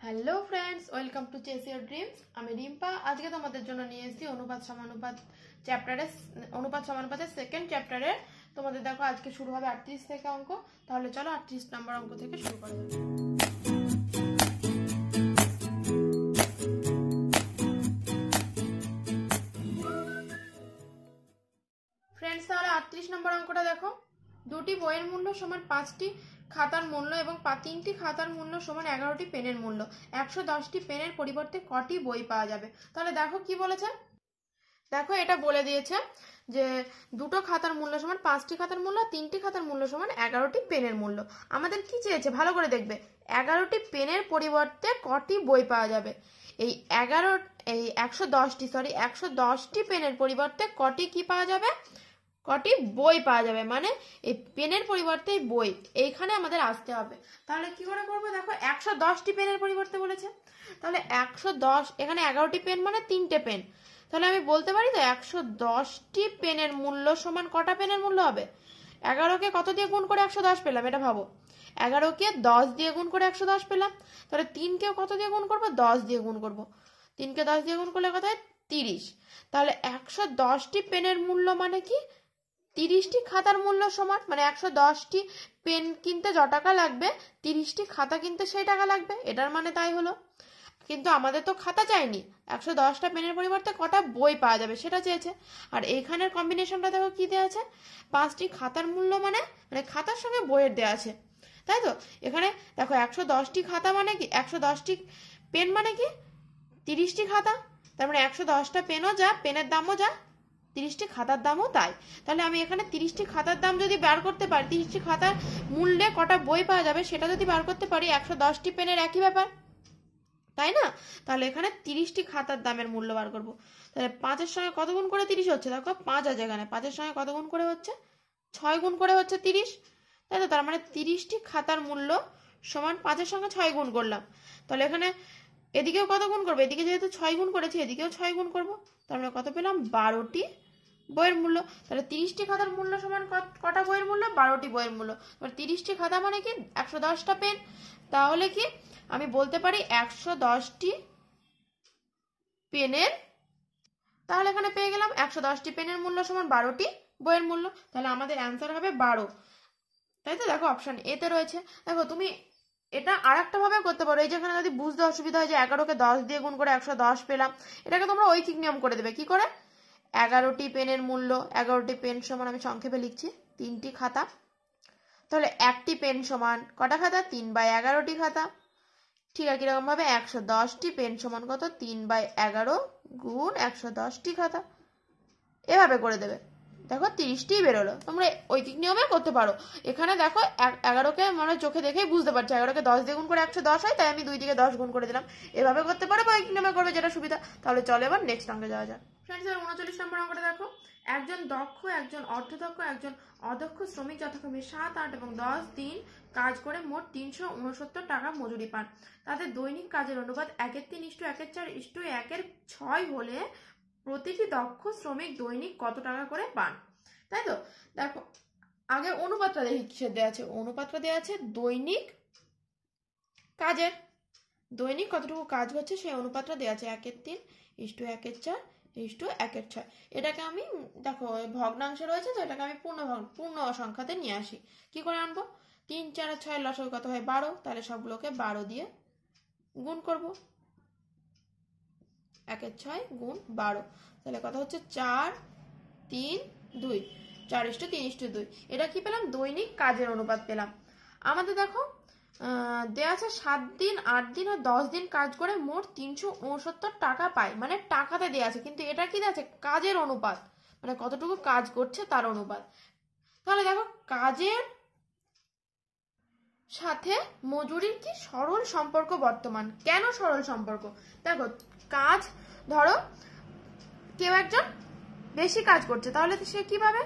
Hello friends, welcome to chase your dreams. আমি রিম্পা। আজকে তোমাদের জন্য নিয়ে এসেছি অনুপাত সমানুপাত চ্যাপ্টারের অনুপাত সমানুপাতের সেকেন্ড চ্যাপ্টারে। তোমাদের দেখো আজকে শুরু হবে 38 থেকে অঙ্ক। তাহলে চলো 38 নম্বর অঙ্ক থেকে শুরু করা যাক। ফ্রেন্ডস, তাহলে 38 নম্বর অঙ্কটা দেখো। দুটি বইয়ের মূল্য সমান 5টি খাতার মূল্য এবং 3টি খাতার মূল্য সমান 11টি পেনের মূল্য। 110টি পেনের পরিবর্তে কটি বই পাওয়া যাবে? তাহলে দেখো কি বলেছে। দেখো এটা বলে দিয়েছে যে দুটো খাতার মূল্য সমান 5টি খাতার মূল্য, 3টি খাতার মূল্য সমান 11টি পেনের মূল্য। আমাদের কি চেয়েছে ভালো করে দেখবে, 11টি পেনের পরিবর্তে কটি বই পাওয়া যাবে। এই 110টি পেনের পরিবর্তে কটি কি পাওয়া যাবে, কটি বই পাওয়া যাবে। মানে এই পেনের পরিবর্তে বই এইখানে আমাদের আসতে হবে। তাহলে কি করে করবো, দেখো 110টি পেনের পরিবর্তে বলেছে, তাহলে 110, এখানে 11টি পেন মানে 3টে পেন। তাহলে আমি বলতে পারি তো 110টি পেনের মূল্য সমান কটা পেনের মূল্য হবে। 11কে কত দিয়ে গুণ করে 110 পেলাম, এটা ভাবো। 11কে 10 দিয়ে গুণ করে 110 পেলাম। তাহলে 3কেও কত দিয়ে গুণ করবো, 10 দিয়ে গুণ করবো। 3কে 10 দিয়ে গুণ করলে কত হয়, 30। তাহলে 110টি পেনের মূল্য মানে কি, 30টি খাতার মূল্য সমান, মানে 110টি পেন কিনতে য টাকা লাগবে 30টি খাতা কিনতে সেই টাকা লাগবে। এটার মানে তাই হলো। কিন্তু আমাদের তো খাতা চাইনি, 110টা পেনের পরিবর্তে কটা বই পাওয়া যাবে সেটা চেয়েছে। আর এইখানের কম্বিনেশনটা দেখো কি দেওয়া আছে, 5টি খাতার মূল্য মানে খাতার সঙ্গে বইয়ের দেওয়া আছে, তাই তো। এখানে দেখো 110টি খাতা মানে কি, 110টি পেন মানে কি 30টি খাতা। তার মানে 110টা পেনও যা, পেনের দামও যা, 30টি খাতার দামও তাই। তাহলে আমি এখানে 30টি খাতার দাম যদি বার করতে পারি, 30টি খাতার মূল্যে কটা বই পাওয়া যাবে সেটা যদি বার করতে পারি, 110টি পেনের একই ব্যাপার, তাই না। তাহলে এখানে 30টি খাতার দামের মূল্য বার করবো। তাহলে 5-এর সঙ্গে কত গুণ করে 30 হচ্ছে, দেখো 5 আছে এখানে, 5-এর সঙ্গে কত গুণ করে হচ্ছে, 6 গুণ করে হচ্ছে 30, তাই তো। তার মানে 30টি খাতার মূল্য সমান 5-এর সঙ্গে 6 গুণ করলাম। তাহলে এখানে এদিকেও কত গুণ করবো, এদিকে যেহেতু 6 গুণ করেছি এদিকেও 6 গুণ করবো। তার মানে কত পেলাম, 12টি বইয়ের মূল্য। তাহলে 30টি খাতার মূল্য সমান কটা বইয়ের মূল্য, 12টি বইয়ের মূল্য। 30টি খাতা মানে কি 110টা পেন। তাহলে কি আমি বলতে পারি 110টি পেনের, তাহলে এখানে পেয়ে গেলাম 110টি পেনের মূল্য সমান 12টি বইয়ের মূল্য। তাহলে আমাদের অ্যান্সার হবে 12, তাই তো। দেখো অপশন এ তে রয়েছে। দেখো তুমি এটা আর একটা ভাবে করতে পারো। এই যেখানে যদি বুঝতে অসুবিধা হয় যে 11কে 10 দিয়ে গুণ করে 110 পেলাম, এটাকে তোমরা ঐকিক নিয়ম করে দেবে। কি করে, 11টি পেনের মূল্য, 11টি পেন সমান, আমি সংক্ষেপে লিখছি 3টি খাতা। তাহলে একটি পেন সমান কটা খাতা, 3/11টি খাতা। ঠিক আছে, কিরকম ভাবে 110টি পেন সমান কত, 3/11 গুণ 110টি খাতা, এভাবে করে দেবে। দেখো 30টি বেরোলো। তোমরা ঐকিক নিয়মে করতে পারো। এখানে দেখো 11কে মানে চোখে দেখেই বুঝতে পারছি 11কে 10 দিয়ে গুণ করে 110 হয়, তাই আমি 2 দিকে 10 গুণ করে দিলাম। এভাবে করতে পারো বা ঐকিক নিয়মে করবে, যেটা সুবিধা। তাহলে চলো এবার নেক্সট অঙ্কে যাওয়া যাক। ফ্রেন্ডস, 39 নম্বর অঙ্কটা দেখো। একজন দক্ষ, একজন অর্ধদক্ষ, একজন অদক্ষ শ্রমিক যথাক্রমে 7, 8 এবং 10 দিন কাজ করে মোট 369 টাকা মজুরি পান। তাদের দৈনিক কাজের অনুপাত 1/3, 1/4, 1/6 হলে প্রতিটি দক্ষ শ্রমিক দৈনিক কত টাকা করে পান, তাই তো। দেখো আগে অনুপাতটা দেখি কিসের দেওয়া আছে। অনুপাতটা দেওয়া আছে দৈনিক কাজের, দৈনিক কতটুকু কাজ হচ্ছে সেই অনুপাতটা দেওয়া আছে 1/3, 1/4, 1/6। এটাকে আমি দেখো ভগ্নাংশে রয়েছে তো, এটাকে আমি পূর্ণ সংখ্যাতে নিয়ে আসি। কি করে আনবো, 3, 4 আর 6 লসাগু কত হয় 12। তাহলে সবগুলোকে 12 দিয়ে গুণ করবো, 1/6 গুণ 12। তাহলে কত হচ্ছে 4, 3, 2, 4:3:2। এটা কি পেলাম, দৈনিক কাজের অনুপাত পেলাম। আমাদের দেখো দেওয়া আছে 7 দিন, 8 দিন আর 10 দিন কাজ করে মোট 369 টাকা পায়, মানে টাকাতে দেওয়া আছে। কিন্তু এটা কি দেওয়া আছে, কাজের অনুপাত, মানে কতটুকু কাজ করছে তার অনুপাত। তাহলে দেখো কাজের সাথে মজুরির কি সরল সম্পর্ক বর্তমান। কেন সরল সম্পর্ক, দেখো কাজ, ধরো কেউ একজন বেশি কাজ করছে, তাহলে সে কি পাবে,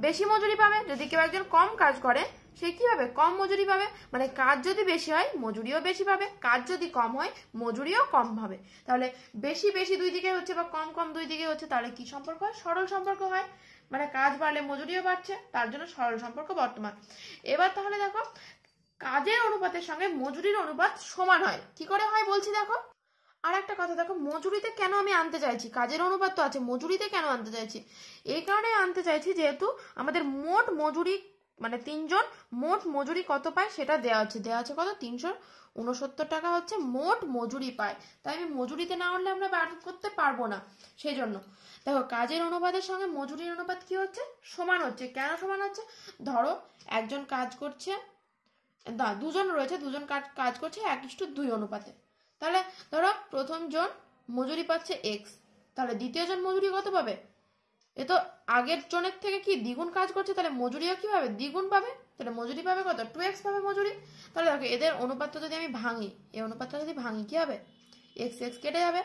বেশি মজুরি পাবে। যদি কেউ একজন কম কাজ করে সে কি পাবে, কম মজুরি পাবে। মানে কাজ যদি বেশি হয় মজুরিও বেশি পাবে, কাজ যদি কম হয় মজুরিও কম পাবে। তাহলে বেশি বেশি দুই দিকে হচ্ছে বা কম কম দুই দিকে হচ্ছে, তাহলে কি সম্পর্ক হয়, সরল সম্পর্ক হয়। মানে কাজ বাড়লে মজুরিও বাড়ছে, তার জন্য সরল সম্পর্ক বর্তমান। এবার তাহলে দেখো কাজের অনুপাতের সঙ্গে মজুরির অনুপাত সমান হয়। কি করে হয় বলছি দেখো। আর একটা কথা দেখো, মজুরিতে কেন আমি আনতে চাইছি, কাজের অনুপাত তো আছে, মজুরিতে কেন আনতে চাইছি, এই কারণে আনতে চাইছি যেহেতু আমাদের মোট মজুরি মানে 3 জন মোট মজুরি কত পায় সেটা দেওয়া আছে কত 369 টাকা হচ্ছে মোট মজুরি পায়। তাই আমি মজুরিতে না আনলে আমরা বার করতে পারবো না। সেই জন্য দেখো কাজের অনুপাতের সঙ্গে মজুরির অনুপাত কি হচ্ছে, সমান হচ্ছে। কেন সমান হচ্ছে, ধরো একজন কাজ করছে, দুজন রয়েছে, দুজন কাজ করছে 1:2 অনুপাতে। তাহলে ধরো প্রথম জন মজুরি পাচ্ছে এক্স, তাহলে দ্বিতীয় জন মজুরি কত পাবে, এ তো আগের জনের থেকে কি দ্বিগুণ কাজ করছে, তাহলে মজুরিও কি পাবে, দ্বিগুণ পাবে। তাহলে মজুরি পাবে কত, 2x পাবে মজুরি। তাহলে দেখো এদের অনুপাতটা যদি আমি ভাঙি, এই অনুপাতটা যদি ভাঙি কি হবে, এক্স এক্স কেটে যাবে,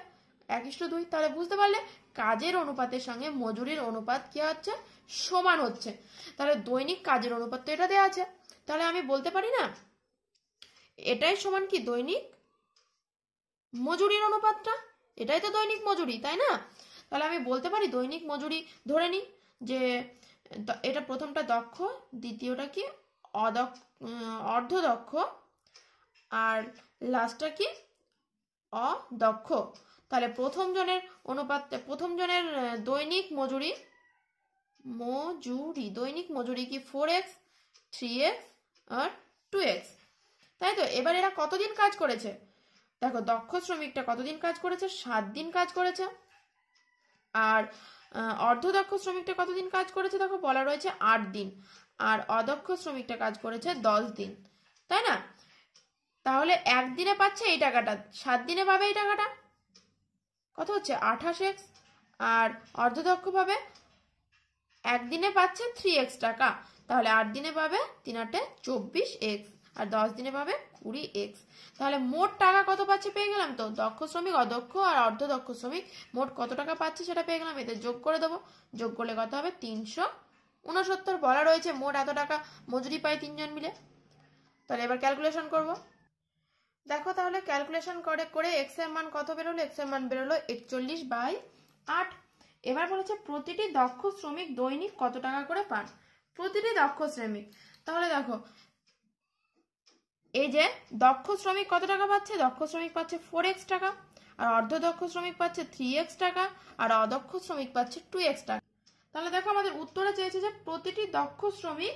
1:2। তাহলে বুঝতে পারলে কাজের অনুপাতের সঙ্গে মজুরির অনুপাত কি হচ্ছে, সমান হচ্ছে। তাহলে দৈনিক কাজের অনুপাত তো এটা দেওয়া আছে, তাহলে আমি বলতে পারি না এটাই সমান কি দৈনিক মজুরির অনুপাতটা, এটাই তো দৈনিক মজুরি, তাই না। তাহলে আমি বলতে পারি দৈনিক মজুরি, ধরে নিই যে এটা প্রথমটা দক্ষ, দ্বিতীয়টা কি অর্ধদক্ষ, আর লাস্টটা কি অদক্ষ। তাহলে প্রথম জনের অনুপাত, প্রথম জনের দৈনিক মজুরি দৈনিক মজুরি কি 4x 3x আর 2x, তাই তো। এবার এরা কতদিন কাজ করেছে, দেখো দক্ষ শ্রমিকটা কতদিন কাজ করেছে, 7 দিন কাজ করেছে। আর অর্ধদক্ষ শ্রমিকটা কতদিন কাজ করেছে, দেখো বলা রয়েছে 8 দিন। আর অদক্ষ শ্রমিকটা কাজ করেছে 10 দিন, তাই না। তাহলে একদিনে পাচ্ছে এই টাকাটা, 7 দিনে পাবে এই টাকাটা কত হচ্ছে 28x। আর অর্ধদক্ষ পাবে একদিনে পাচ্ছে 3x টাকা, তাহলে 8 দিনে পাবে 3 8 24x, আর 10 দিনে পাবে 20x। তাহলে মোট টাকা কত পাচ্ছে পেয়ে গেলাম তো, দক্ষ শ্রমিক অদক্ষ আর অর্ধদক্ষ শ্রমিক মোট কত টাকা পাচ্ছে সেটা পেয়ে গেলাম। এদের যোগ করে দেবো, যোগ করলে কত হবে 369। বলা রয়েছে মোট এত টাকা মজুরি পায় 3 জন মিলে। তাহলে এবার ক্যালকুলেশন করব, দেখো তাহলে ক্যালকুলেশন করে এক্স এর মান কত বেরোলো, এক্স এর মান বেরোলো 41/8। এবার বলেছে প্রতিটি দক্ষ শ্রমিক দৈনিক কত টাকা করে পান, প্রতিটি দক্ষ শ্রমিক। তাহলে দেখো এই যে দক্ষ শ্রমিক কত টাকা পাচ্ছে, দক্ষ শ্রমিক পাচ্ছে 4x টাকা, আর অর্ধদক্ষ শ্রমিক পাচ্ছে 3x টাকা, আর অদক্ষ শ্রমিক পাচ্ছে 2x টাকা। তাহলে দেখো আমাদের উত্তরে চেয়েছে যে প্রতিটি দক্ষ শ্রমিক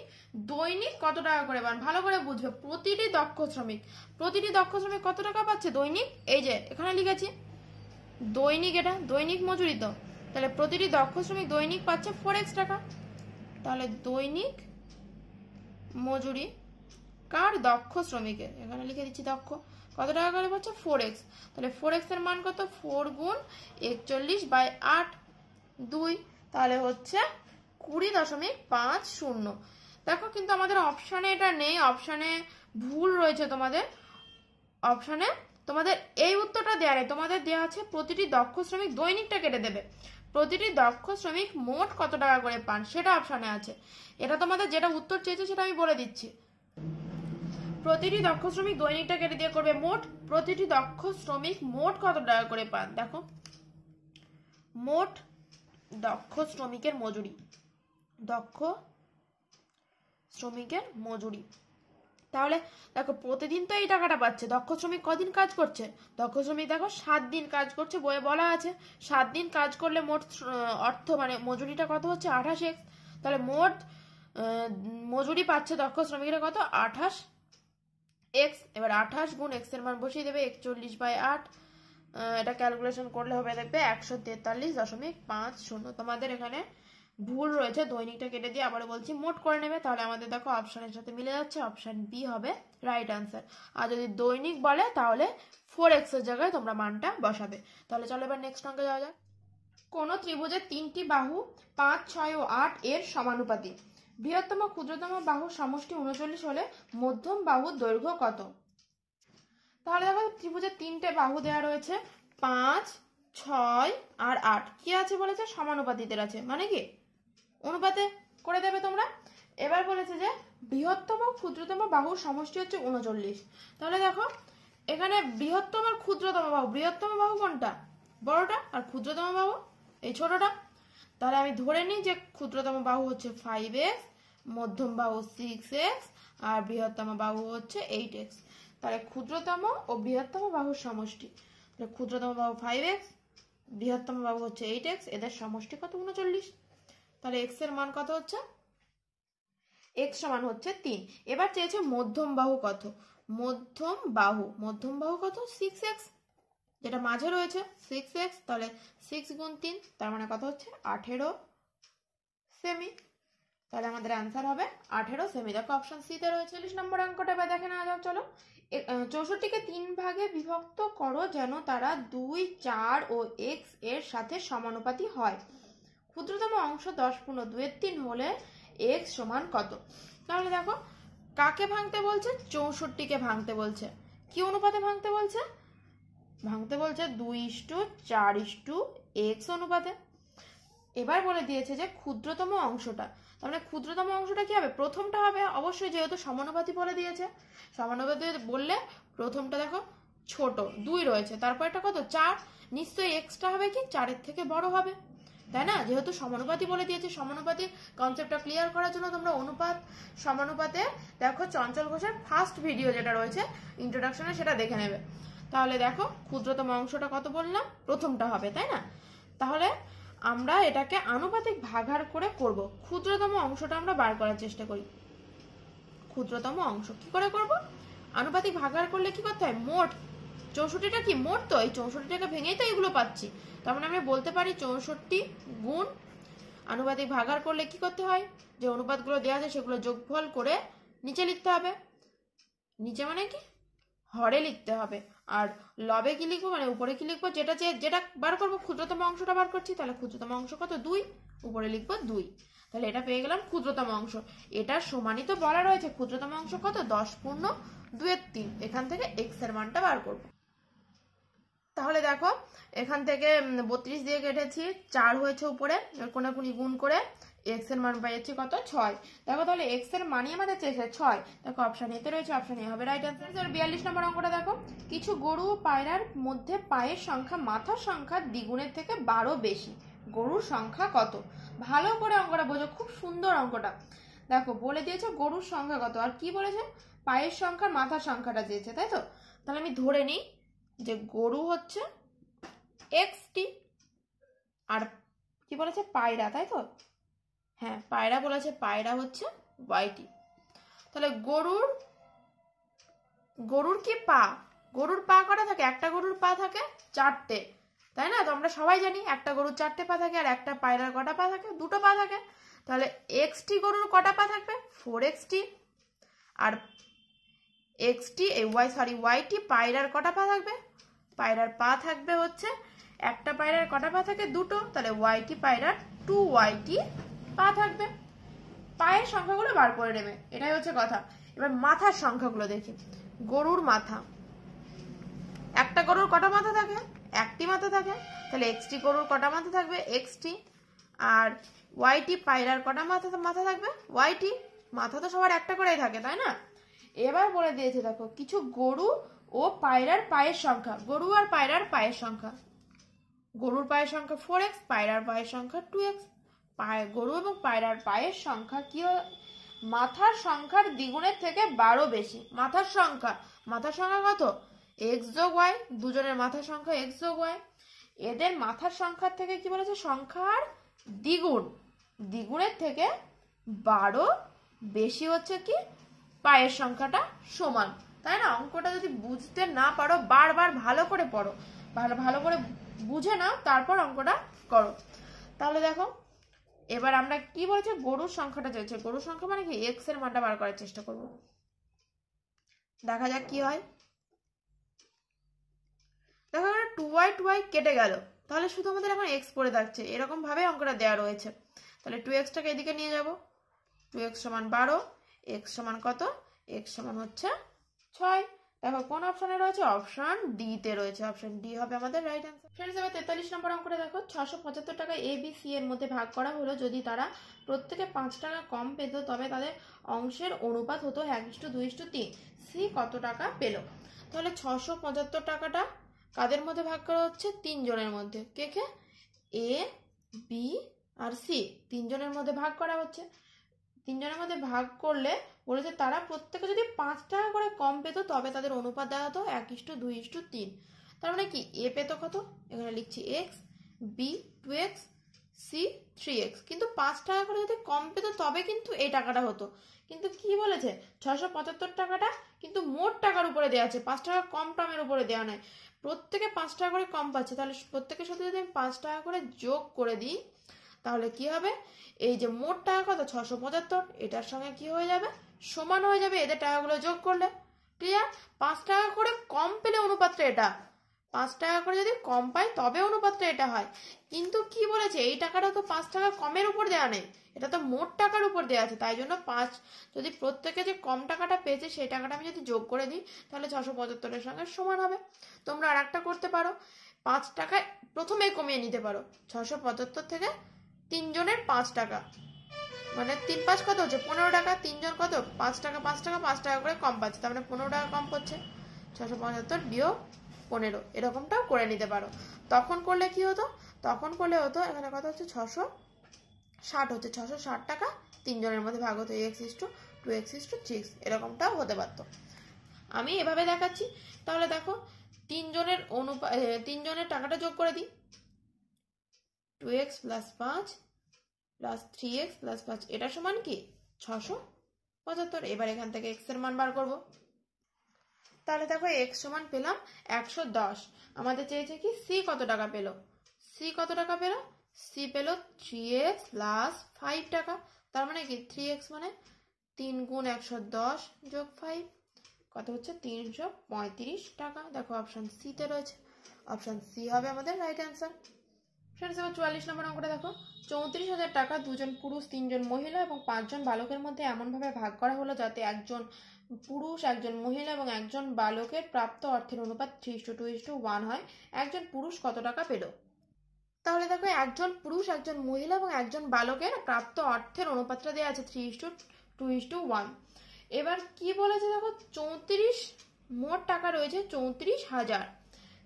দৈনিক কত টাকা করে পান। ভালো করে বুঝবে, প্রতিটি দক্ষ শ্রমিক কত টাকা পাচ্ছে দৈনিক, এই যে এখানে লিখেছি দৈনিক, এটা দৈনিক মজুরি তো। তাহলে প্রতিটি দক্ষ শ্রমিক দৈনিক পাচ্ছে 4x টাকা। তাহলে দৈনিক মজুরি কার, দক্ষ শ্রমিকের, এখানে লিখে দিচ্ছি দক্ষ, কত টাকা করে পাচ্ছে 4x। তাহলে 4x এর মান কত, 4 গুণ 41/8 2, তাহলে হচ্ছে 20.50। দেখো কিন্তু আমাদের অপশানে এটা নেই, অপশানে ভুল রয়েছে তোমাদের, অপশানে তোমাদের এই উত্তরটা দেওয়া নেই, তোমাদের দেওয়া আছে প্রতিটি দক্ষ শ্রমিক দৈনিকটা কেটে দেবে, প্রতিটি দক্ষ শ্রমিক মোট কত টাকা করে পান সেটা অপশানে আছে। এটা তোমাদের যেটা উত্তর চেয়েছে সেটা আমি বলে দিচ্ছি, প্রতিটি দক্ষ শ্রমিক দৈনিকটা কেটে দিয়ে করবে মোট, প্রতিটি দক্ষ শ্রমিক মোট কত টাকা করে পান। দেখো মোট দক্ষ শ্রমিকের মজুরি, দক্ষ শ্রমিকের মজুরি। তাহলে দেখো প্রতিদিন তো এই টাকাটা পাচ্ছে, দক্ষ শ্রমিক কদিন কাজ করছে, দক্ষ শ্রমিক দেখো 7 দিন কাজ করছে, বইয়ে বলা আছে 7 দিন কাজ করলে মোট অর্থ মানে মজুরিটা কত হচ্ছে 28x। তাহলে মোট মজুরি পাচ্ছে দক্ষ শ্রমিকরা কত 28x। এবার 28 গুণ x এর মান বসিয়ে দেবে 41/8, এটা ক্যালকুলেশন করলে হবে দেখবে 143.50। তোমাদের এখানে ভুল রয়েছে, দৈনিকটা কেটে দিয়ে আবার বলছি মোট করে নেবে। তাহলে আমাদের দেখো অপশনের সাথে মিলে যাচ্ছে, অপশন বি হবে রাইট আনসার। আর যদি দৈনিক বলে তাহলে 4x এর জায়গায় তোমরা মানটা বসাবে। তাহলে চলো এবার নেক্সট অঙ্কে যাওয়া যাক। কোন ত্রিভুজের 3টি বাহু 5, 6 ও 8 এর সমানুপাতিক, বৃহত্তম ক্ষুদ্রতম বাহুর সমষ্টি 39 হলে মধ্যম বাহুর দৈর্ঘ্য কত। তাহলে দেখো ত্রিভুজের 3টে বাহু দেওয়া রয়েছে 5, 6 আর 8, কি আছে বলেছে সমানুপাতিকের আছে, মানে কি অনুপাতে করে দেবে তোমরা। এবার বলেছে যে বৃহত্তম ক্ষুদ্রতম বাহুর সমষ্টি হচ্ছে 39। তাহলে দেখো এখানে বৃহত্তম আর ক্ষুদ্রতম বাহু, বৃহত্তম বাহু কোনটা বড়টা, আর ক্ষুদ্রতম বাহু এই ছোটটা। তাহলে আমি ধরে নিই যে ক্ষুদ্রতম বাহু হচ্ছে 5x, মধ্যম বাহু 6x আর বৃহত্তম বাহু হচ্ছে 8x। তাহলে ক্ষুদ্রতম ও বৃহত্তম বাহুর সমষ্টি, তাহলে ক্ষুদ্রতম বাহু 5x, বৃহত্তম বাহু হচ্ছে 8x, এদের সমষ্টি কত? 39। তাহলে x এর মান কত হচ্ছে? x সমান হচ্ছে 3। এবার চেয়েছে মধ্যম বাহু কত? মধ্যম বাহু কত? 6x, যেটা মাঝে রয়েছে 6x, তাহলে 6 গুণ 3 তার মানে কত হচ্ছে? 18 সেমি। তাহলে আমাদের অ্যান্সার হবে 18 সেমি। দেখো অপশন সি তে রয়েছে। 40 নম্বর অঙ্কটা এবার দেখে নেওয়া যাক। চলো, 64কে 3 ভাগে বিভক্ত করো যেন তারা 2, 4 ও x এর সাথে সমানুপাতি হয়। ক্ষুদ্রতম অংশ 10/2 হলে x সমান কত? তাহলে দেখো কাকে ভাঙতে বলছে? 64কে ভাঙতে বলছে। কি অনুপাতে ভাঙতে বলছে? ভাঙতে বলছে 2:4:x অনুপাতে। এবার বলে দিয়েছে যে ক্ষুদ্রতম অংশটা, তার মানে ক্ষুদ্রতম অংশটা কি হবে? প্রথমটা হবে অবশ্যই, যেহেতু সমানুপাতি বলে দিয়েছে। সমানুপাতি বললে প্রথমটা দেখো ছোট 2 রয়েছে, তারপরটা কত? 4, নিশ্চয়ই এক্সটা হবে কি 4-এর থেকে বড় হবে, তাই না? যেহেতু সমানুপাতি বলে দিয়েছে। সমানুপাতির কনসেপ্টটা ক্লিয়ার করার জন্য তোমরা অনুপাত সমানুপাতে দেখো চঞ্চল ঘোষের ফার্স্ট ভিডিও যেটা রয়েছে ইন্ট্রোডাকশনে, সেটা দেখে নেবে। তাহলে দেখো ক্ষুদ্রতম অংশটা কত বললাম? প্রথমটা হবে, তাই না? তাহলে আমরা এটাকে আনুপাতিক ভাগাহার করে করব। ক্ষুদ্রতম অংশটা আমরা বার করার চেষ্টা করি। ক্ষুদ্রতম অংশ কি করে করব? আনুপাতিক ভাগাহার করলে কি করতে হয়? মোট 64টা কি মোট, তো এই 64টাকে ভেঙেই তো এগুলো পাচ্ছি। তার মানে আমরা বলতে পারি 64 গুণ আনুপাতিক ভাগাহার করলে কি করতে হয়? যে অনুপাতগুলো দেওয়া আছে সেগুলো যোগফল করে নিচে লিখতে হবে। নিচে মানে কি? হরে লিখতে হবে। আর লবে কি লিখবো? মানে উপরে কি লিখবো? যেটা বার করবো, ক্ষুদ্রতম অংশটা বার করছি, তাহলে ক্ষুদ্রতম অংশ কত? 2, উপরে লিখবো 2। তাহলে এটা পেয়ে গেলাম ক্ষুদ্রতম অংশ। এটার সমানই তো বলা রয়েছে ক্ষুদ্রতম অংশ কত? 10/2 এখান থেকে x এর মানটা বার করব। তাহলে দেখো এখান থেকে 32 দিয়ে কেটেছি, 4 হয়েছে উপরে, কোনাকুনি গুণ করে x এর মান পেয়েছি কত? 6। দেখো তাহলে x এর মানই আমাদের চেয়েছে 6। দেখো অপশন এতে রয়েছে, অপশন এ হবে রাইট অ্যান্সার। 42 নম্বর অঙ্কটা দেখো, কিছু গরু ও পায়রার মধ্যে পায়ের সংখ্যা মাথার সংখ্যা দ্বিগুণের থেকে 12 বেশি। গরুর সংখ্যা কত? ভালো করে অঙ্কটা বোঝো, খুব সুন্দর অঙ্কটা। দেখো বলে দিয়েছে গরুর সংখ্যা কত, আর কি বলেছে? পায়ের সংখ্যা মাথার সংখ্যাটা দিয়েছে, তাই তো? তাহলে আমি ধরে নিই যে গরু হচ্ছে xটি, আর কি বলেছে? পায়রা, তাই তো? হ্যাঁ পায়রা বলেছে, পায়রা হচ্ছে yটি। তাহলে গরুর কি পা? গরুর পা কটা থাকে? একটা গরুর পা থাকে 4টে, তাই না? তো আমরা সবাই জানি একটা গরুর 4টে পা থাকে, আর একটা পায়রার কটা পা থাকে? 2টো পা থাকে। তাহলে xটি গরুর কটা পা থাকবে? 4xটি। আর yটি পায়রার কটা পা থাকবে? পায়রার পা থাকবে হচ্ছে, একটা পায়রার কটা পা থাকে? 2টো, তাহলে yটি পায়রার 2yটি পা থাকবে। পায়ের সংখ্যাগুলো বার করে নেবে, এটাই হচ্ছে কথা। এবার মাথার সংখ্যাগুলো দেখি। গরুর মাথা, একটা গরুর কটা মাথা থাকে? একটি মাথা থাকে, তাহলে xটি গরুর কটা মাথা থাকবে? xটি। আর yটি পায়রার কটা মাথা থাকবে? yটি। মাথা তো সবার একটা করেই থাকে, তাই না? এবার বলে দিয়েছে দেখো কিছু গরু ও পায়রার পায়ের সংখ্যা। গরু আর পায়রার পায়ের সংখ্যা, গরুর পায়ের সংখ্যা 4x, পায়রার পায়ের সংখ্যা 2x। গরু এবং পায়রার পায়ের সংখ্যা কি? মাথার সংখ্যার দ্বিগুণের থেকে 12 বেশি। মাথার সংখ্যা কত? x যোগ y, দুজনের মাথার সংখ্যা x যোগ y। এদের মাথার সংখ্যার থেকে কি বলেছে? সংখ্যার দ্বিগুণের থেকে 12 বেশি হচ্ছে কি? পায়ের সংখ্যাটা সমান, তাই না? অঙ্কটা যদি বুঝতে না পারো বারবার ভালো করে পড়ো, ভালো করে বুঝে নাও, তারপর অঙ্কটা করো। তাহলে দেখো এবার আমরা কি বলছে? গরুর সংখ্যাটা চেয়েছে। গরুর সংখ্যা মানে কি? x এর মানটা বার করার চেষ্টা করব, দেখা যাক কি হয়। দেখো 2y কেটে গেল, তাহলে শুধু আমাদের এখন x পড়ে থাকছে। এরকম ভাবে অঙ্কটা দেওয়া রয়েছে। তাহলে 2xটাকে এদিকে নিয়ে যাব। 2x সমান 12, x সমান কত? x সমান হচ্ছে 6। দেখো কোন অপশনে রয়েছে? অপশন ডি তে রয়েছে। অপশন ডি হবে আমাদের রাইট অ্যান্সার। ফ্রেন্ডস এবার 43 নম্বর অঙ্কটা দেখো, 675 টাকা এ বি সি এর মধ্যে ভাগ করা হলো। যদি তারা প্রত্যেকে 5 টাকা কম পেত তবে তাদের অংশের অনুপাত হতো 1:2:3। সি কত টাকা পেল? তাহলে 675 টাকাটা কাদের মধ্যে ভাগ করা হচ্ছে? 3 জনের মধ্যে। কে কে? এ, বি আর সি, 3 জনের মধ্যে ভাগ করা হচ্ছে। তিনজনের মধ্যে ভাগ করলে বলেছে তারা প্রত্যেকে যদি 5 টাকা করে কম পেত তবে তাদের অনুপাত দেওয়া হতো 1:2:3। তার মানে কি এ পেত কত, এখানে লিখছি x, B 2x, C 3x। কিন্তু 5 টাকা করে যদি কম পেত তবে কিন্তু এই টাকাটা হতো। কিন্তু কি বলেছে 675 টাকাটা কিন্তু মোট টাকার উপরে দেওয়া আছে, 5 টাকা কম টার্মের উপরে দেওয়া নয়। প্রত্যেকে 5 টাকা করে কম পাচ্ছে, তাহলে প্রত্যেকের সাথে যদি আমি 5 টাকা করে যোগ করে দিই তাহলে কি হবে, এই যে মোট টাকা কত 675, এটার সঙ্গে কি হয়ে যাবে সমান হয়ে যাবে এদের টাকাগুলো যোগ করলে। ক্লিয়ার? 5 টাকা করে কম পেলে অনুপাতটা এটা, 5 টাকা করে যদি কম পাই তবে অনুপাতটা এটা হয়। কিন্তু কি বলেছে এই টাকাটা তো 5 টাকা কমের উপর দেওয়া নেই, এটা তো মোট টাকার উপর দেওয়া আছে। তাই জন্য 5 যদি প্রত্যেকে যে কম টাকাটা পেয়েছে সেই টাকাটা আমি যদি যোগ করে দিই তাহলে 675-এর সঙ্গে সমান হবে। তোমরা আর একটা করতে পারো, 5 টাকায় প্রথমেই কমিয়ে নিতে পারো 675 থেকে 3 জনের 5 টাকা, মানে 3 5 কত হচ্ছে 15 টাকা, 3 জন কত 5 টাকা 5 টাকা 5 টাকা করে কম পাচ্ছে, তার মানে 15 টাকা কম পড়ছে। 675 বিয়োগ 15 এরকমটাও করে নিতে পারো। তখন করলে কি হতো, তখন করলে হতো এখানে কত হচ্ছে 660 হচ্ছে, 660 টাকা 3 জনের মধ্যে ভাগ হতো, x:2x:6 এরকমটাও হতে পারতো। আমি এভাবে দেখাচ্ছি। তাহলে দেখো 3 জনের টাকাটা যোগ করে দিই, 2x + 5 + 3x + 5 এটা সমান কি 675। এবার এখান থেকে x এর মান বার করব। তাহলে দেখো x সমান পেলাম 110। আমাদের চেয়েছে কি c কত টাকা পেল, c কত টাকা পেল, c পেল 3x + 5 টাকা। তার মানে কি 3x মানে 3 × 110 + 5 কত হচ্ছে 335 টাকা। দেখো অপশন সি তে রয়েছে, অপশন সি হবে আমাদের রাইট অ্যান্সার। ফ্রেন্ডস এবার 44 নম্বর অঙ্কটা দেখো, 34,000 টাকা 2 জন পুরুষ 3 জন মহিলা এবং 5 জন বালকের মধ্যে এমনভাবে ভাগ করা হলো যাতে একজন পুরুষ একজন মহিলা এবং একজন বালকের প্রাপ্ত অর্থের অনুপাত 3:2:1 হয়। একজন পুরুষ কত টাকা পেল? তাহলে দেখো একজন পুরুষ একজন মহিলা এবং একজন বালকের প্রাপ্ত অর্থের অনুপাতটা দেওয়া আছে 3:2:1। এবার কি বলেছে দেখো 34 মোট টাকা রয়েছে 34,000,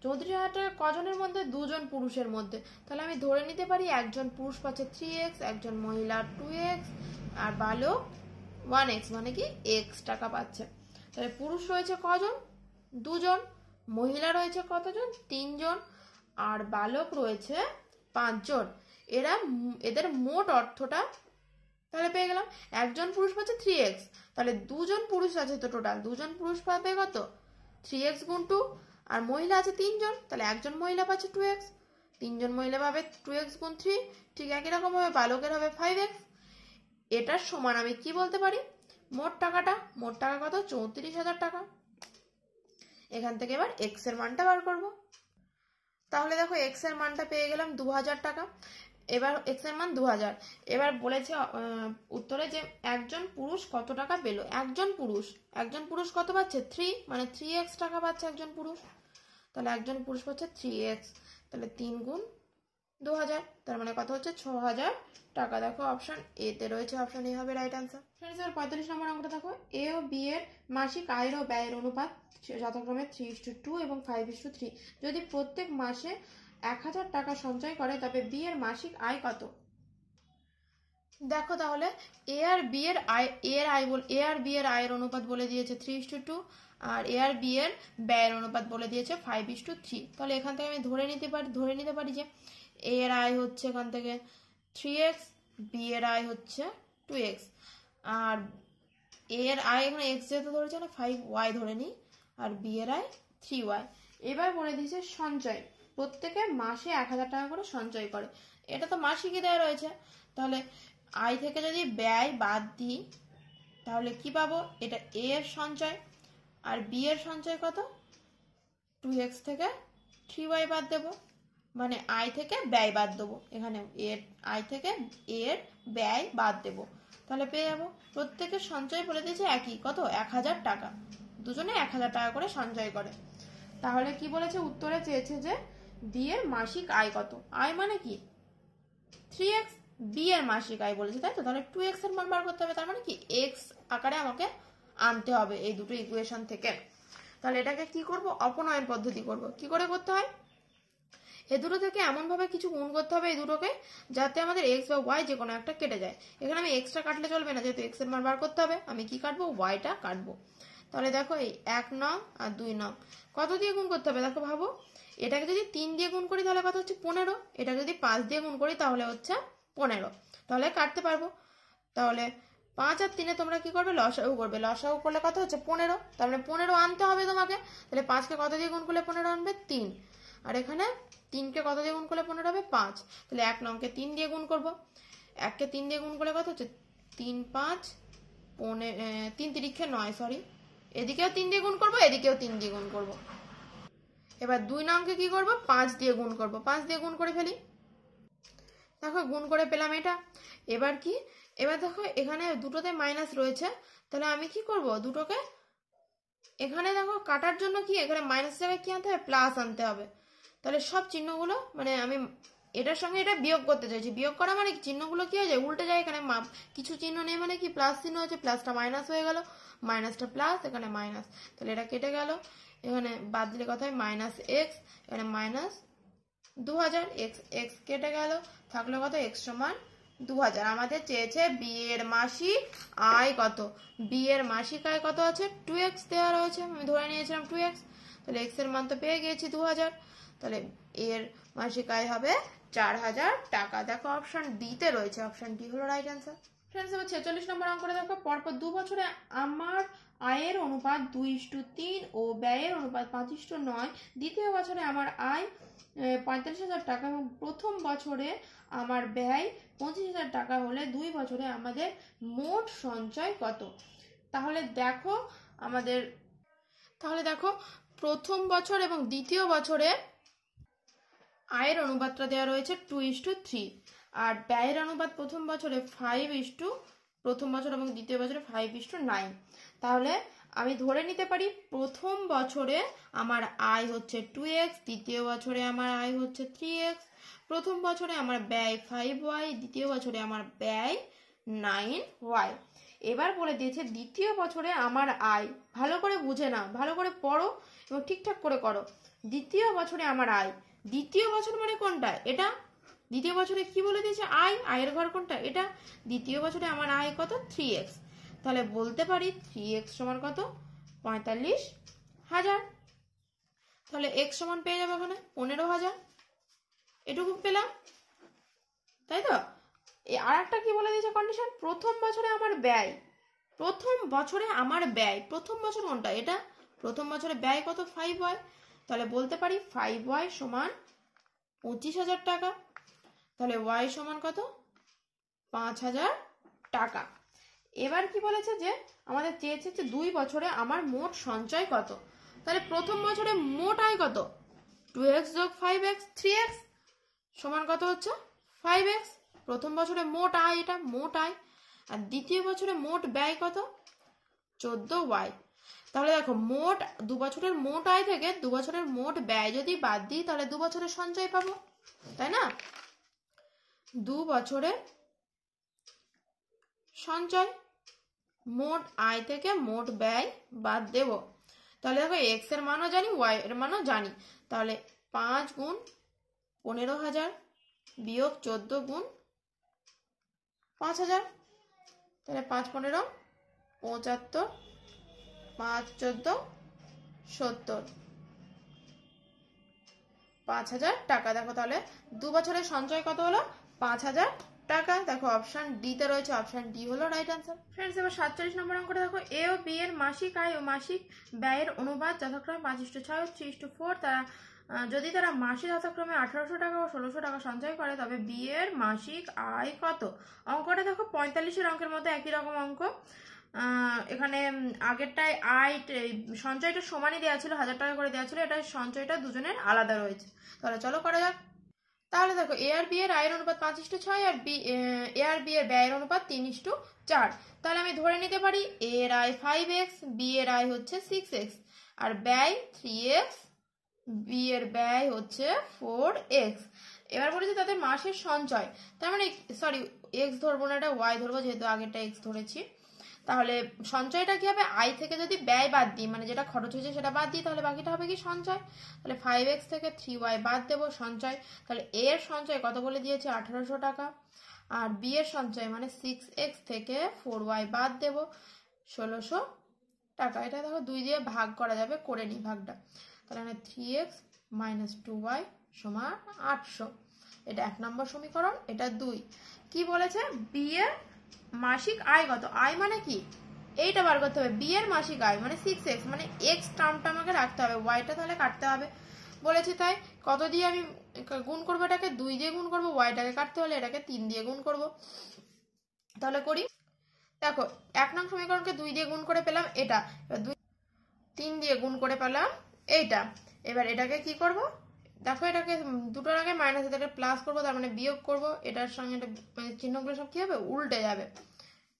34,000 টাকা কজনের মধ্যে, 2 জন পুরুষের মধ্যে। তাহলে আমি ধরে নিতে পারি একজন পুরুষ পাচ্ছে 3x, একজন মহিলা 2x আর বালক 1x, মানে কি x টাকা পাচ্ছে। তাহলে পুরুষ রয়েছে কজন 2 জন, মহিলা রয়েছে কতজন 3 জন আর বালক রয়েছে 5 জন। এদের মোট অর্থটা তাহলে পেয়ে গেলাম। একজন পুরুষ পাচ্ছে 3x, তাহলে 2 জন পুরুষ আছে তো টোটাল, 2 জন পুরুষ পাবে কত 3x × 2 আর মহিলা আছে 3 জন, তাহলে একজন মহিলা পাচ্ছে 2x, 3 জন মহিলা পাবে 2x × 3। ঠিক একই রকম ভাবে বালকের হবে 5x। এটার সমান আমি কি বলতে পারি, মোট টাকা কত 34,000 টাকা। এখান থেকে এবার x এর মানটা বার করব। তাহলে দেখো x এর মানটা পেয়ে গেলাম 2,000 টাকা। এবার x এর মান 2,000। এবার বলেছে উত্তরে যে একজন পুরুষ কত টাকা পেল। একজন পুরুষ কত পাচ্ছে 3, মানে 3x টাকা পাচ্ছে একজন পুরুষ। তাহলে একজন পুরুষ পাচ্ছে 3x, তাহলে 3 × 2,000, তার মানে কত হচ্ছে 6,000 টাকা। দেখো অপশন এ তে রয়েছে, অপশন এ হবে রাইট অ্যান্সার। ফ্রেন্ডস এবার 45 নম্বর অঙ্কটা দেখো, এ ও বি এর মাসিক আয়ের ও ব্যয়ের অনুপাত যথাক্রমে 3:2 এবং 5:3। যদি প্রত্যেক মাসে 1,000 টাকা সঞ্চয় করে তবে বি এর মাসিক আয় কত? দেখো তাহলে এ আর বি এর আয়ের অনুপাত বলে দিয়েছে 3:2 আর এ আর বি এর ব্যয়ের অনুপাত বলে দিয়েছে 5:3। তাহলে এখান থেকে আমি ধরে নিতে পারি যে এ এর আয় হচ্ছে এখান থেকে 3x, বি এর আয় হচ্ছে 2x আর এ এর আয় এখানে x যেহেতু ধরেছে না 5y ধরে নিই আর বি এর আয় 3y। এবার বলে দিয়েছে সঞ্চয়, প্রত্যেকে মাসে 1,000 টাকা করে সঞ্চয় করে, এটা তো মাসিকই দেওয়া রয়েছে। তাহলে আয় থেকে যদি ব্যয় বাদ দিই তাহলে কি পাবো, এটা এ এর সঞ্চয় আর বি এর সঞ্চয় কত 2x থেকে 3y বাদ দেবো, মানে আয় থেকে ব্যয় বাদ দেবো, এখানে আয় থেকে এর ব্যয় বাদ দেবো, তাহলে পেয়ে যাবো প্রত্যেকের সঞ্চয় বলে দিয়েছে একই কত 1,000 টাকা, দুজনে 1,000 টাকা করে সঞ্চয় করে। তাহলে কি বলেছে উত্তরে চেয়েছে যে বি এর মাসিক আয় কত, আয় মানে কি 3x, বি এর মাসিক আয় বলেছে তাই তো, তাহলে 2x এর মান বার করতে হবে, তার মানে কি x আকারে আমাকে আনতে হবে এই দুটো ইকুয়েশন থেকে। তাহলে এটাকে কি করব, অপনয়ন পদ্ধতি করব। কি করে করতে হয়, এই দুটো থেকে এমনভাবে কিছু গুণ করতে হবে এই দুটোকে যাতে আমাদের এক্স বা ওয়াই যে কোনো একটা কেটে যায়। এখানে আমি এক্সটা কাটলে চলবে না, যেহেতু এক্স এর মান বার করতে হবে, আমি কি কাটবো, ওয়াইটা কাটবো। তাহলে দেখো এই 1 নং আর 2 নং কত দিয়ে গুণ করতে হবে, দেখো ভাবো, এটাকে যদি 3 দিয়ে গুণ করি তাহলে কত হচ্ছে 15, এটাকে যদি 5 দিয়ে গুণ করি তাহলে হচ্ছে 15, তাহলে কাটতে পারবো। তাহলে 5 আর 3 তোমরা কি করবে, লসাগু করবে, লসাগু করলে কত হচ্ছে 15, তার মানে 15 আনতে হবে তোমাকে। তাহলে 5 কে কত দিয়ে গুণ করলে 15 আনবে, 3, আর এখানে 3 কে কত দিয়ে গুণ করলে 15 হবে, 5। তাহলে 1 নংকে 3 দিয়ে গুণ করবো, 1 কে 3 দিয়ে গুণ করলে কত হচ্ছে 3 5 3 তিরিক্ষে 9, সরি, এদিকেও 3 দিয়ে গুণ করবো, এদিকেও 3 দিয়ে গুণ করবো। এবার 2 নংকে কি করবো, 5 দিয়ে গুণ করবো, 5 দিয়ে গুণ করে ফেলি, দেখো গুণ করে পেলাম এটা। এবার কি, এবার দেখো এখানে দুটোতে মাইনাস রয়েছে, তাহলে আমি কি করব, দুটোকে এখানে দেখো কাটার জন্য কি এখানে মাইনাস জায়গায় কি আনতে হবে, প্লাস আনতে হবে। তাহলে সব চিহ্নগুলো মানে আমি এটার সঙ্গে এটা বিয়োগ করতে চাইছি, বিয়োগ করা মানে চিহ্নগুলো কি হয়ে যায়, উল্টে যায়। এখানে কিছু চিহ্ন নেই মানে কি প্লাস চিহ্ন হচ্ছে, প্লাসটা মাইনাস হয়ে গেল, মাইনাসটা প্লাস, এখানে মাইনাস, তাহলে এটা কেটে গেল। এখানে বাদ দিলে কথা হয় মাইনাস এক্স, এখানে মাইনাস 2000, এক্স এক্স কেটে গেল, থাকলো কত, এক্স সমান 2000। আমাদের চেয়েছে বি এর মাসিক আয় কত, বি এর মাসিক আয় কত আছে, 2x দেওয়া রয়েছে, আমি ধরে নিয়েছিলাম 2x, তাহলে এক্স এর মান তো পেয়ে গিয়েছি 2000, তাহলে এর মাসিক আয় হবে 4000 টাকা। দেখো অপশন ডি তে রয়েছে, অপশন ডি হলো রাইট অ্যান্সার। ফ্রেন্ডস এবার 46 নম্বর অঙ্কটা দেখো, পরপর 2 বছরে আমার আয়ের অনুপাত 2:3 ও ব্যয়ের অনুপাত 5:9, দ্বিতীয় বছরে আমার আয় 45,000 টাকা এবং প্রথম বছরে আমার ব্যয় 25,000 টাকা হলে 2 বছরে আমাদের মোট সঞ্চয় কত। তাহলে দেখো আমাদের, তাহলে দেখো প্রথম বছর এবং দ্বিতীয় বছরে আয়ের অনুপাতটা দেওয়া রয়েছে 2:3, আর ব্যয়ের অনুপাত প্রথম বছরে 5 প্রথম বছর এবং দ্বিতীয় বছরে 5:9। তাহলে আমি ধরে নিতে পারি প্রথম বছরে আমার আয় হচ্ছে 2x, দ্বিতীয় বছরে আমার আয় হচ্ছে 3x, প্রথম বছরে আমার ব্যয় 5y, দ্বিতীয় বছরে আমার ব্যয় 9y। এবার বলে দিয়েছে দ্বিতীয় বছরে আমার আয়, ভালো করে বুঝে নাও, ভালো করে পড়ো এবং ঠিকঠাক করে করো। দ্বিতীয় বছরে আমার আয়, দ্বিতীয় বছর মানে কোনটা, এটা দ্বিতীয় বছরে কি বলে দিয়েছে, আয়, আয়ের ঘর কোনটা, এটা। দ্বিতীয় বছরে আমার আয় কত, 3x, তাহলে বলতে পারি 3x সমান কত, 45,000। তাহলে x সমান পেয়ে যাবে ওখানে 15,000, এটুকু পেলাম, তাই তো। আর একটা কি বলে দিয়েছে কন্ডিশন, প্রথম বছরে আমার ব্যয়, প্রথম বছরে আমার ব্যয়, প্রথম বছর কোনটা, এটা, প্রথম বছরে ব্যয় কত, 5y, তাহলে বলতে পারি 5y সমান 25,000 টাকা। তাহলে y সমান কত, 5,000 টাকা। এবার কি বলেছে যে আমাদের চেয়েছে যে 2 বছরে আমার মোট সঞ্চয় কত। তাহলে প্রথম বছরে মোট আয় কত, 2x যোগ 5x 3x সমান কত হচ্ছে 5x, প্রথম বছরে মোট আয়, এটা মোট আয়। আর দ্বিতীয় বছরে মোট ব্যয় কত, 14y। তাহলে দেখো মোট 2 বছরের মোট আয় থেকে 2 বছরের মোট ব্যয় যদি বাদ দিই তাহলে 2 বছরের সঞ্চয় পাবো, তাই না। 2 বছরের সঞ্চয়, মোট আয় থেকে মোট ব্যয় বাদ দেব। তাহলে দেখো এক্স এর মানও জানি, ওয়াই এর মানও জানি, তাহলে 5 গুণ 15,000 বিয়োগ 14 গুণ 5,000, তাহলে 5 15 75, 5 14 70, 5,000 টাকা। দেখো তাহলে 2 বছরের সঞ্চয় কত হলো, 5,000 টাকা। দেখো অপশন ডি তে রয়েছে, অপশন ডি হলো রাইট আনসার। ফ্রেন্ডস এবার 47 নম্বর অঙ্কটা দেখো, এ ও বি এর মাসিক আয় ও মাসিক ব্যয়ের অনুপাত যথাক্রমে 5:6 ও 3:4, তারা যদি তারা মাসে যথাক্রমে 1800 টাকা ও 1600 টাকা সঞ্চয় করে তবে বি এর মাসিক আয় কত। অঙ্কটা দেখো 45-এর অঙ্কের মতো একই রকম অঙ্ক। এখানে আগেরটায় আয় সঞ্চয়টা সমানই দেওয়া ছিল, 1000 টাকা করে দেওয়া ছিল, এটা সঞ্চয়টা দুজনের আলাদা রয়েছে। তাহলে চলো করা যাক। তাহলে দেখো এ আর বি এর আয়ের অনুপাত 5:6 আর এ আর বি এর ব্যয়ের অনুপাত 3:4। তাহলে আমি ধরে নিতে পারি এ এর আয় 5x, বি এর আয় হচ্ছে 6x, আর ব্যয় 3x, বি এর ব্যয় হচ্ছে 4x। এবার বলেছে তাদের মাসের সঞ্চয়, তার মানে সরি এক্স ধরবো না, এটা ওয়াই ধরবো যেহেতু আগেরটা এক্স ধরেছি। তাহলে সঞ্চয়টা কি হবে, আয় থেকে যদি ব্যয় বাদ দিই মানে যেটা খরচ হয়েছে সেটা বাদ দিই তাহলে বাকিটা হবে কি সঞ্চয়। তাহলে 5x থেকে 3y বাদ দেবো সঞ্চয়। তাহলে a এর সঞ্চয় কত বলে দিয়েছে 1800 টাকা, আর b এর সঞ্চয় মানে 6x থেকে 4y বাদ দেবো 1600 টাকা। এটা দেখো 2 দিয়ে ভাগ করা যাবে, করে নিই ভাগটা। তাহলে 3x মাইনাস 2y সমান 800। এটা 1 নম্বর সমীকরণ, এটা 2। কি বলেছে, বি এর মাসিক আয় কত, আয় মানে কি এইটা বার করতে হবে, বি এর মাসিক আয় মানে 6x, মানে x টার্মটা আমাকে রাখতে হবে, ওয়াইটা তাহলে কাটতে হবে বলেছে। তাই কত দিয়ে আমি গুণ করবো, এটাকে 2 দিয়ে গুণ করবো, ওয়াইটাকে কাটতে হলে এটাকে 3 দিয়ে গুণ করব। তাহলে করি, দেখো 1 নং সমীকরণকে 2 দিয়ে গুণ করে পেলাম এটা, এবার 3 দিয়ে গুণ করে পেলাম এইটা। এবার এটাকে কি করব, দেখো এটাকে দুটোর আগে মাইনাস, এটাকে প্লাস করবো, তার মানে বিয়োগ করব, এটার সঙ্গে এটা মানে চিহ্নগুলো সব কি হবে উল্টে যাবে,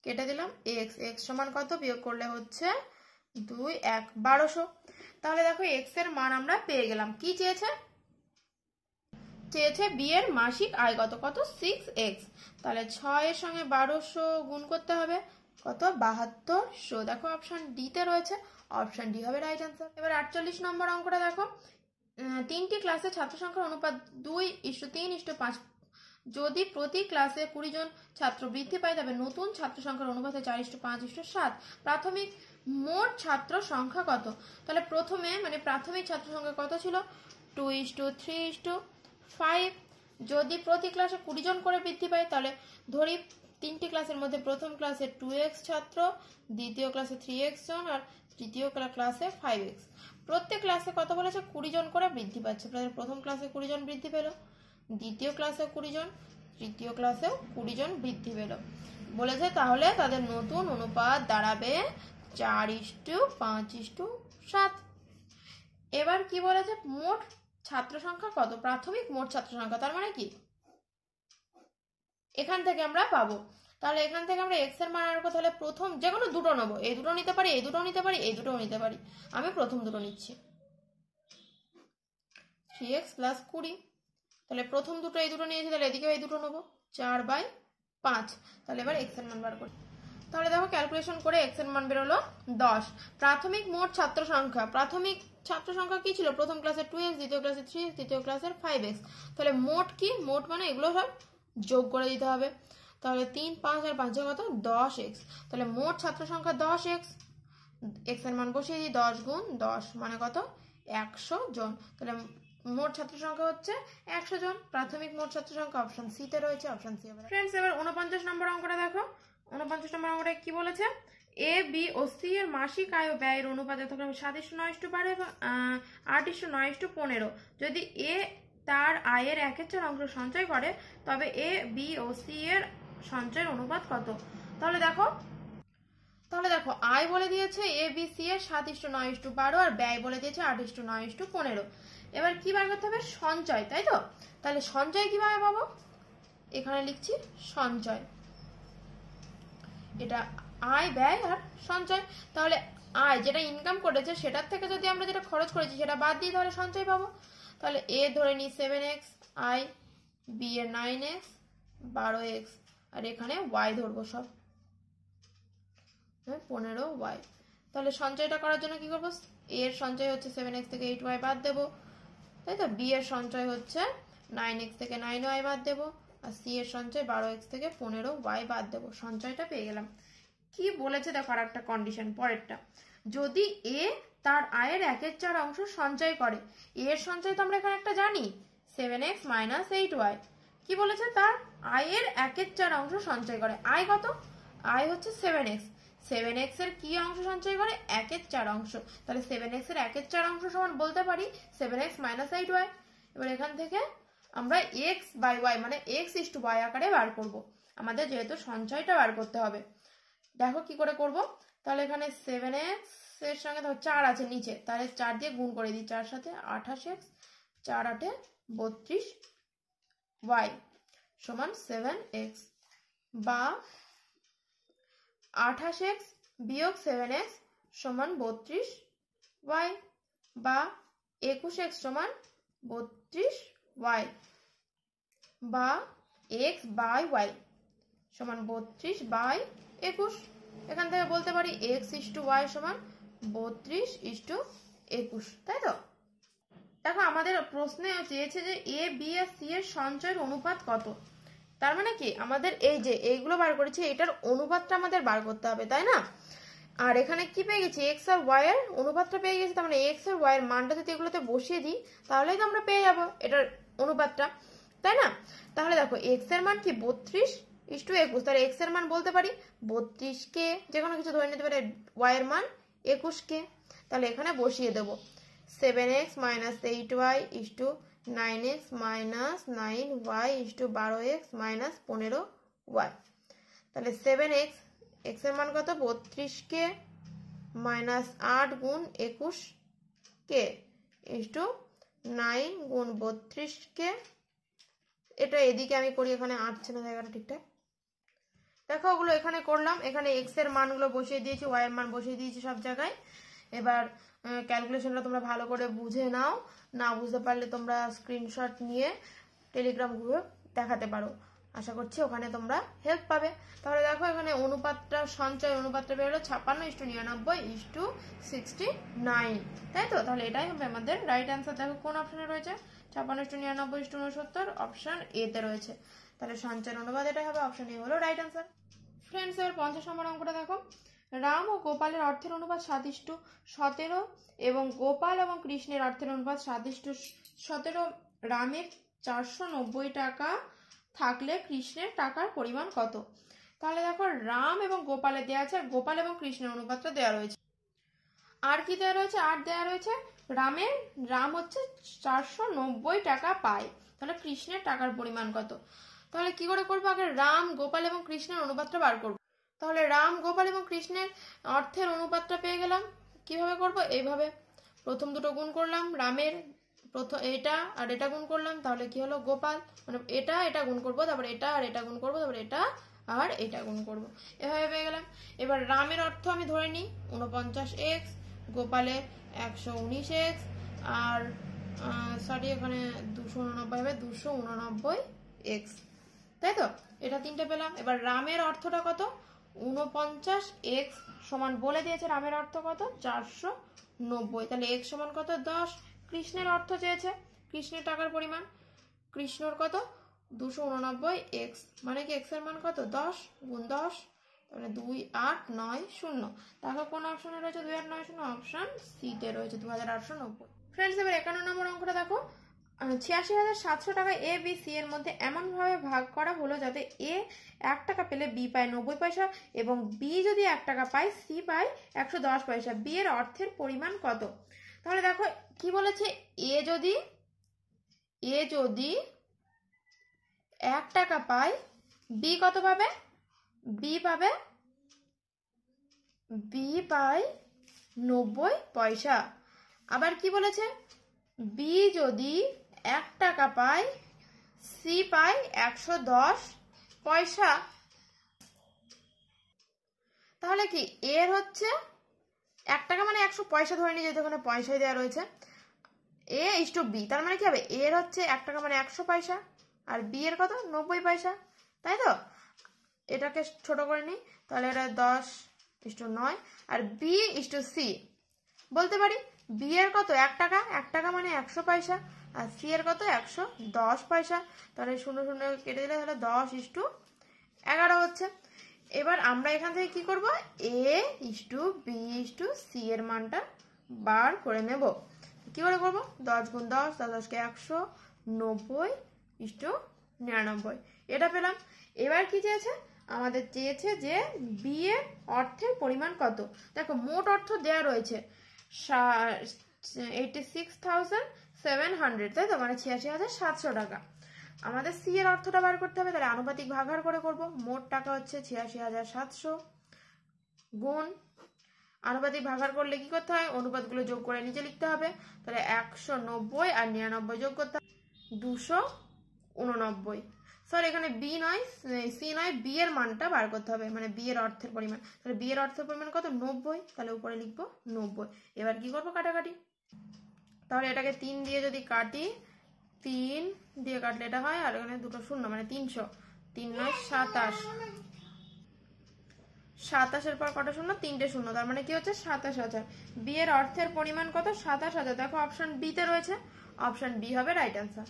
কেটে দিলাম। এক্স, এক্স সমান কত বিয়োগ করলে হচ্ছে 2 1 1200। তাহলে দেখো এক্স এর মান আমরা পেয়ে গেলাম। কি চেয়েছে, চেয়েছে বি এর মাসিক আয় কত, কত 6x। তাহলে 6 এর সঙ্গে 1200 গুণ করতে হবে, কত 7200। দেখো অপশন ডি তে রয়েছে, অপশন ডি হবে রাইট অ্যান্সার। এবার 48 নম্বর অঙ্কটা দেখো, 3টি ক্লাসে ছাত্র সংখ্যার অনুপাত 2:3:5। যদি প্রতি ক্লাসে 20 জন ছাত্র বৃদ্ধি পায় তবে নতুন ছাত্র সংখ্যার অনুপাতে 4:5:7। প্রাথমিক মোট ছাত্র সংখ্যা কত। তাহলে প্রথমে মানে প্রাথমিক ছাত্র সংখ্যা কত ছিল 2:3:5। যদি প্রতি ক্লাসে 20 জন করে বৃদ্ধি পায় তাহলে ধরি 3টি ক্লাসের মধ্যে প্রথম ক্লাসে 2x ছাত্র, দ্বিতীয় ক্লাসে 3x জন, আর তৃতীয় ক্লাসে 5x। প্রত্যেক ক্লাসে কত বলেছে 20 জন করে বৃদ্ধি পাচ্ছে। প্রথম ক্লাসে 20 জন বৃদ্ধি পেল, দ্বিতীয় ক্লাসেও 20 জন, তৃতীয় ক্লাসেও 20 জন বৃদ্ধি পেল বলেছে। তাহলে তাদের নতুন অনুপাত দাঁড়াবে 4:5:7। এবার কি বলেছে, মোট ছাত্র সংখ্যা কত, প্রাথমিক মোট ছাত্র সংখ্যা, তার মানে কি এখান থেকে আমরা পাবো। তাহলে এখান থেকে আমরা এক্স এর মান আনবো, তাহলে প্রথম যে কোনো দুটো নেবো, এই দুটো নিতে পারি, এই দুটো নিতে পারি, এই দুটো নিতে পারি, আমি প্রথম দুটো নিচ্ছি 3x প্লাস 20। তাহলে প্রথম দুটো এই দুটো নিয়েছি, তাহলে এদিকে এই দুটো নেবো 4/5। তাহলে এবার এক্স এর মান বার করি। তাহলে দেখো ক্যালকুলেশন করে এক্স এর মান বেরোলো 10। প্রাথমিক মোট ছাত্র সংখ্যা, প্রাথমিক ছাত্র সংখ্যা কি ছিল, প্রথম ক্লাসে 2x, দ্বিতীয় ক্লাসে 3x, তৃতীয় ক্লাসের 5x। তাহলে মোট কি, মোট মানে এগুলো সব যোগ করে দিতে হবে। তাহলে 3 5 আর 5 কত 10x। তাহলে মোট ছাত্র সংখ্যা 10x, এক্স এর মান বসিয়ে দিই, 10 গুণ 10 মানে কত 100 জন। তাহলে মোট ছাত্র সংখ্যা হচ্ছে 100 জন। প্রাথমিক মোট ছাত্র সংখ্যা অপশন সি তে রয়েছে, অপশন সি হবে। ফ্রেন্ডস এবার 49 নম্বর অঙ্কটা দেখো, 49 নম্বর অঙ্কটা কি বলেছে, এ বি ও সি এর মাসিক আয় ও ব্যয়ের অনুপাত যথাক্রমে 7:9:12 এবং 8:9:15। যদি এ তার আয়ের 1/4 অংশ সঞ্চয় করে তবে এ বি ও সি এর সঞ্চয়ের অনুপাত কত। তাহলে দেখো আয় বলে দিয়েছে এ বি সি এর 7:9:12 আর ব্যয় বলে দিয়েছে 8:9:15। এবার কি বার করতে হবে, সঞ্চয়, তাই তো। তাহলে সঞ্চয় কিভাবে পাবো, এখানে লিখছি সঞ্চয়, এটা আয় ব্যয় আর সঞ্চয়। তাহলে আয় যেটা ইনকাম করেছে সেটার থেকে যদি আমরা যেটা খরচ করেছি সেটা বাদ দিই তাহলে সঞ্চয় পাবো। তাহলে এ ধরে নিই 7x, আয় বি এর 9x 12x, আর এখানে y ধরবো সব 15y। তাহলে সঞ্চয়টা করার জন্য কি করবো, এ এর সঞ্চয় হচ্ছে 7x থেকে 8y বাদ দেবো, তাই তো। বি এর সঞ্চয় হচ্ছে 9x থেকে 9y বাদ দেবো, আর সি এর সঞ্চয় 12x থেকে 15y বাদ দেবো। সঞ্চয়টা পেয়ে গেলাম। কি বলেছে দেখো আর একটা কন্ডিশন পরেরটা, যদি এ তার আয়ের 1/4 অংশ সঞ্চয় করে, এর সঞ্চয় তো আমরা এখানে একটা জানি 7x মাইনাস 8y। কি বলেছে, তার আয়ের 1/4 অংশ সঞ্চয় করে। আয় কত, আয় হচ্ছে 7x, 7x এর কি অংশ সঞ্চয় করে 1/4 অংশ। তাহলে 7x এর 1/4 অংশ সমান বলতে পারি 7x মাইনাস 8y। এবার এখান থেকে আমরা x বাই y মানে x:y আকারে বার করব, আমাদের যেহেতু সঞ্চয়টা বার করতে হবে। দেখো কি করে করব, তাহলে এখানে 7x এর সঙ্গে ধর 4 আছে নিচে, তাহলে 4 দিয়ে গুণ করে দিই, 4 সাথে 28x, 4 8 32y সমান 7x, বা 28x বিয়োগ 7x সমান 32y, বা 21x সমান 32y, বা x বাই y সমান 32/21। এখান থেকে বলতে পারি x/y সমান 32/21, তাই তো? দেখো আমাদের প্রশ্নে চেয়েছে যে এ বি আর সি এর সঞ্চয়ের অনুপাত কত। তার মানে কি আমাদের এই যে এইগুলো বার করেছি এটার অনুপাতটা আমাদের বার করতে হবে, তাই না? আর এখানে কি পেয়ে গেছি, এক্স আর ওয়াই এর অনুপাতটা পেয়ে গেছি। তার মানে এক্স আর ওয়াই এর মানটা যদি এগুলোতে বসিয়ে দিই তাহলেই তো আমরা পেয়ে যাবো এটার অনুপাতটা, তাই না? তাহলে দেখো এক্স এর মান কি 32/21, তাহলে এক্স এর মান বলতে পারি 32K, যে কোনো কিছু ধরে নিতে পারে। ওয়াই এর মান 21K, তাহলে এখানে বসিয়ে দেবো 7x - 8y = 9x - 9y = 12x - 15y। তাহলে 7x, x এর মান কত 32K মাইনাস 8 গুণ 21K = 9 গুণ 32K। এটা এদিকে আমি করি, এখানে আসছে না জায়গাটা ঠিকঠাক। দেখো ওগুলো এখানে করলাম, এখানে এক্স এর মানগুলো বসিয়ে দিয়েছি, ওয়াই এর মান বসিয়ে দিয়েছি সব জায়গায়। এবার ক্যালকুলেশনটা তোমরা ভালো করে বুঝে নাও, না বুঝতে পারলে তোমরা স্ক্রিনশট নিয়ে টেলিগ্রাম গ্রুপে দেখাতে পারো, আশা করছি ওখানে তোমরা হেল্প পাবে। তাহলে দেখো এখানে অনুপাতটা, সঞ্চয় অনুপাতটা বেরোলো 56:99:69, তাই তো? তাহলে এটাই হবে আমাদের রাইট অ্যান্সার। দেখো কোন অপশনে রয়েছে, 56:99:69 অপশন এ তে রয়েছে। তাহলে সঞ্চয়ের অনুপাত এটাই হবে, অপশন এ হলো রাইট অ্যান্সার। ফ্রেন্ডস এবার 50 নম্বর অঙ্কটা দেখো, রাম ও গোপালের অর্থের অনুপাত 7:17 এবং গোপাল এবং কৃষ্ণের অর্থের অনুপাত 7:17। রামের 490 টাকা থাকলে কৃষ্ণের টাকার পরিমাণ কত? তাহলে দেখো রাম এবং গোপালের দেওয়া আছে, গোপাল এবং কৃষ্ণের অনুপাতটা দেওয়া রয়েছে। আর কি দেওয়া রয়েছে? আর দেওয়া রয়েছে রাম হচ্ছে 490 টাকা পায়, তাহলে কৃষ্ণের টাকার পরিমাণ কত? তাহলে কি করে করবো, আগে রাম, গোপাল এবং কৃষ্ণের অনুপাতটা বার করবো। তাহলে রাম, গোপাল এবং কৃষ্ণের অর্থের অনুপাতটা পেয়ে গেলাম। কিভাবে করব, এইভাবে প্রথম দুটো গুণ করলাম, রামের প্রথম এটা আর এটা গুণ করলাম, তাহলে কি হলো গোপাল, মানে এটা গুণ করবো, তারপর এটা আর এটা গুণ করবো, তারপর এটা আর এটা গুণ করবো, এভাবে পেয়ে গেলাম। এবার রামের অর্থ আমি ধরে নিই 49x, গোপালে 119x, আর সরি এখানে 289 হবে, 289x, তাই তো? এটা তিনটে পেলাম। এবার রামের অর্থটা কত, 49x সমান বলে দিয়েছে রামের অর্থ কত 490, তাহলে x সমান কত 10। কৃষ্ণের অর্থ চেয়েছে, কৃষ্ণের টাকার পরিমাণ, কৃষ্ণর কত 289x, মানে কি x এর মান কত 10 গুণ 10, তাহলে 2890। দেখো কোন অপশনে রয়েছে 2890, অপশন সি তে রয়েছে 2890। ফ্রেন্ডস এবার 51 নম্বর অঙ্কটা দেখো, 86,700 টাকা এ বি সি এর মধ্যে এমন ভাবে ভাগ করা হলো যাতে এ 1 টাকা পেলে বি পায় 90 পয়সা এবং বি যদি 1 টাকা পায় সি পায় 110 পয়সা। বি এর অর্থের পরিমাণ কত? তাহলে দেখো কি বলেছে, এ যদি 1 টাকা পায়, বি কত পাবে, বি পায় 90 পয়সা। আবার কি বলেছে, বি যদি 1 টাকা পায়, সি পায় 110 পয়সা। তাহলে কি এর হচ্ছে 1 টাকা মানে 100 পয়সা ধরে নিয়ে, যেহেতু ওখানে পয়সাই দেওয়া রয়েছে, এ ইস টু বি, তার মানে কি হবে, এর হচ্ছে 1 টাকা মানে 100 পয়সা আর বি এর কত 90 পয়সা, তাই তো? এটাকে ছোট করে নিই, তাহলে এটা 10:9, আর বি ইস টু সি বলতে পারি বি এর কত 1 টাকা, 1 টাকা মানে 100 পয়সা, আর সি এর কত 110 পয়সা, তাহলে 0 0 কেটে দিলে তাহলে 10:11 হচ্ছে। এবার আমরা এখান থেকে কি করব, A is to B is to C এর মানটা বার করে নেব। কি করে করব, 10 গুণ 10, 10 কে 100, 90:99, এটা পেলাম। এবার কি চেয়েছে, আমাদের চেয়েছে যে বি এর অর্থের পরিমাণ কত। দেখো মোট অর্থ দেয়া রয়েছে 86,700, তাই তো, মানে 86,700 টাকা। আমাদের সি এর অর্থটা বার করতে হবে, তাহলে আনুপাতিক ভাগাহার করে করব। মোট টাকা হচ্ছে 86,700 গুণ আনুপাতিক ভাগাহার করলে কি করতে হয়, অনুপাতগুলো যোগ করে নিচে লিখতে হবে। তাহলে 190 আর 99 যোগ করতে হবে 289। সরি এখানে বি নয়, সি নয়, বি এর মানটা বার করতে হবে, মানে বি এর অর্থের পরিমাণ। তাহলে বি এর অর্থের পরিমাণ কত 90, তাহলে উপরে লিখবো 90। এবার কি করবো, কাটাকাটি। তাহলে এটাকে 3 দিয়ে যদি কাটি, 3 দিয়ে কাটলে এটা হয়, আর এখানে দুটো শূন্য মানে 300, 3 9 27, 27-এর পর কটা শূন্য, 3টে শূন্য, তার মানে কি হচ্ছে 27,000। বি এর অর্থের পরিমাণ কত? 27,000। দেখো অপশন বি তে রয়েছে, অপশন বি হবে রাইট অ্যান্সার।